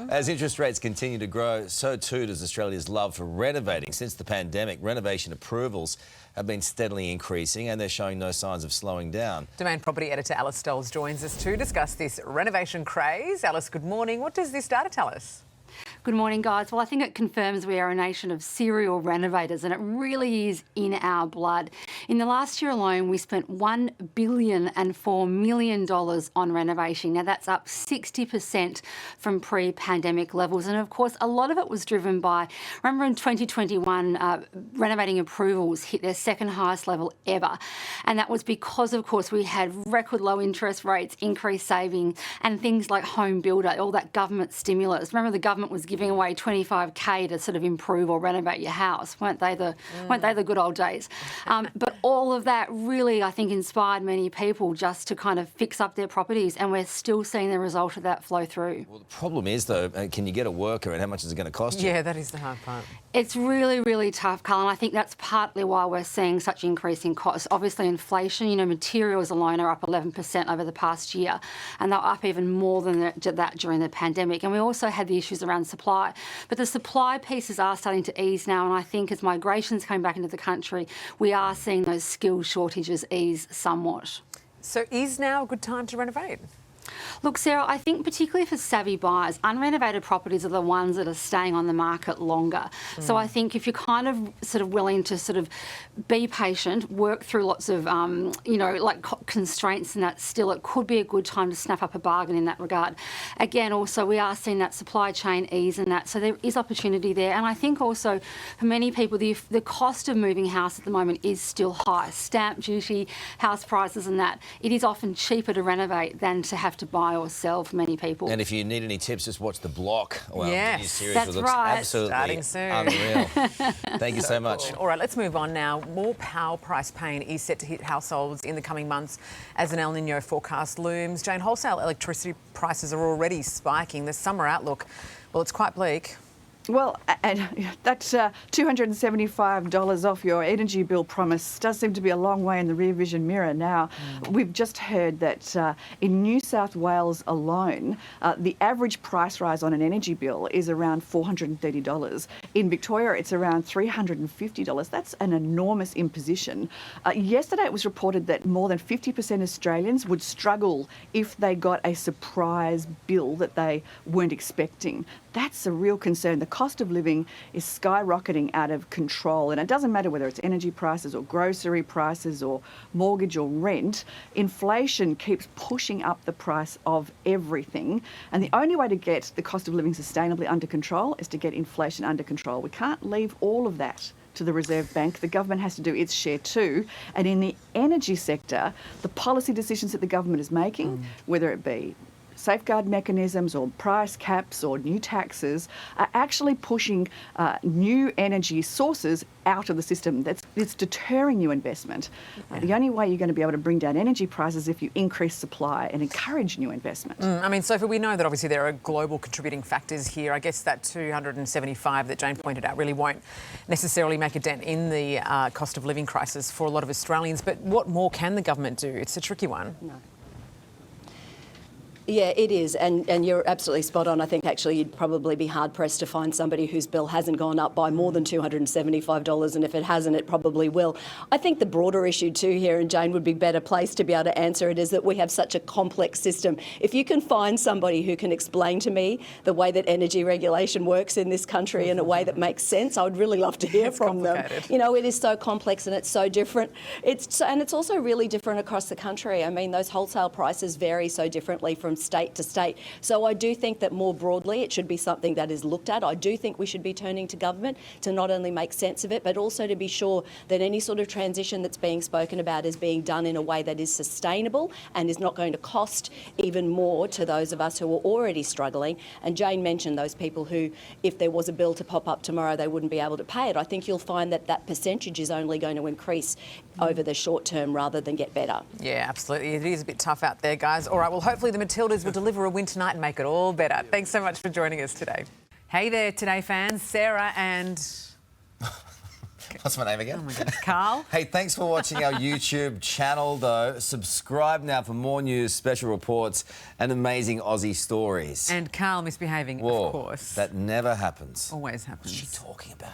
As interest rates continue to grow, so too does Australia's love for renovating. Since the pandemic, renovation approvals have been steadily increasing and they're showing no signs of slowing down. Domain property editor Alice Stoles joins us to discuss this renovation craze. Alice, good morning. What does this data tell us? Good morning, guys. Well, I think it confirms we are a nation of serial renovators, and it really is in our blood. In the last year alone, we spent $1,004 million on renovation. Now, that's up 60% from pre-pandemic levels. And of course, a lot of it was driven by, remember in 2021, renovating approvals hit their second highest level ever. And that was because, of course, we had record low interest rates, increased saving, and things like Home Builder, all that government stimulus. Remember, the government was giving away $25,000 to sort of improve or renovate your house. Weren't they the good old days? But all of that really, I think, inspired many people just to kind of fix up their properties, and we're still seeing the result of that flow through. Well, the problem is, though, can you get a worker and how much is it going to cost you? Yeah, that is the hard part. It's really, really tough, Carl, and I think that's partly why we're seeing such increase in costs. Obviously, inflation, materials alone are up 11% over the past year, and they're up even more than that during the pandemic. And we also had the issues around supply. But the supply pieces are starting to ease now, and I think as migration's coming back into the country, we are seeing those skills shortages ease somewhat. So is now a good time to renovate? Look, Sarah, I think particularly for savvy buyers, unrenovated properties are the ones that are staying on the market longer. So I think if you're kind of sort of willing to sort of be patient, work through lots of, constraints and that, still it could be a good time to snap up a bargain in that regard. Again, also, we are seeing that supply chain ease and that, so there is opportunity there. And I think also for many people, the cost of moving house at the moment is still high. Stamp duty, house prices and that. It is often cheaper to renovate than to have to buy or sell for many people. And if you need any tips, just watch The Block. Well, yes, the new series that's looks right. absolutely Starting soon. Unreal. Thank you so much. All right, let's move on now. More power price pain is set to hit households in the coming months as an El Nino forecast looms. Jane, wholesale electricity prices are already spiking. The summer outlook, well, it's quite bleak. Well, and that $275 off your energy bill promise does seem to be a long way in the rear vision mirror now. We've just heard that in New South Wales alone, the average price rise on an energy bill is around $430. In Victoria, it's around $350. That's an enormous imposition. Yesterday, it was reported that more than 50% of Australians would struggle if they got a surprise bill that they weren't expecting. That's a real concern. The cost of living is skyrocketing out of control, and it doesn't matter whether it's energy prices or grocery prices or mortgage or rent. Inflation keeps pushing up the price of everything, and the only way to get the cost of living sustainably under control is to get inflation under control. We can't leave all of that to the Reserve Bank. The government has to do its share too. And in the energy sector, the policy decisions that the government is making, whether it be safeguard mechanisms or price caps or new taxes, are actually pushing new energy sources out of the system. It's deterring new investment. The only way you're going to be able to bring down energy prices is if you increase supply and encourage new investment. I mean, Sophie, we know that obviously there are global contributing factors here. I guess that 275 that Jane pointed out really won't necessarily make a dent in the cost of living crisis for a lot of Australians. But what more can the government do? It's a tricky one. No. Yeah, it is, and you're absolutely spot on. I think actually you'd probably be hard-pressed to find somebody whose bill hasn't gone up by more than $275, and if it hasn't, it probably will. I think the broader issue too here, and Jane would be better placed to be able to answer it, is that we have such a complex system. If you can find somebody who can explain to me the way that energy regulation works in this country in a way that makes sense, I would really love to hear from them. It is so complex and it's so different. It's also really different across the country. I mean, those wholesale prices vary so differently from state to state. So I do think that more broadly it should be something that is looked at. I do think we should be turning to government to not only make sense of it, but also to be sure that any sort of transition that's being spoken about is being done in a way that is sustainable and is not going to cost even more to those of us who are already struggling. And Jane mentioned those people who, if there was a bill to pop up tomorrow, they wouldn't be able to pay it. I think you'll find that that percentage is only going to increase over the short term rather than get better. Yeah, absolutely. It is a bit tough out there, guys. All right, well, hopefully the Matildas will deliver a win tonight and make it all better. Thanks so much for joining us today. Hey there, Today fans. Sarah and What's my name again? Oh my goodness, Carl. Hey, thanks for watching our YouTube channel, though. Subscribe now for more news, special reports, and amazing Aussie stories. And Carl misbehaving, Whoa, of course. that never happens. Always happens. What's she talking about?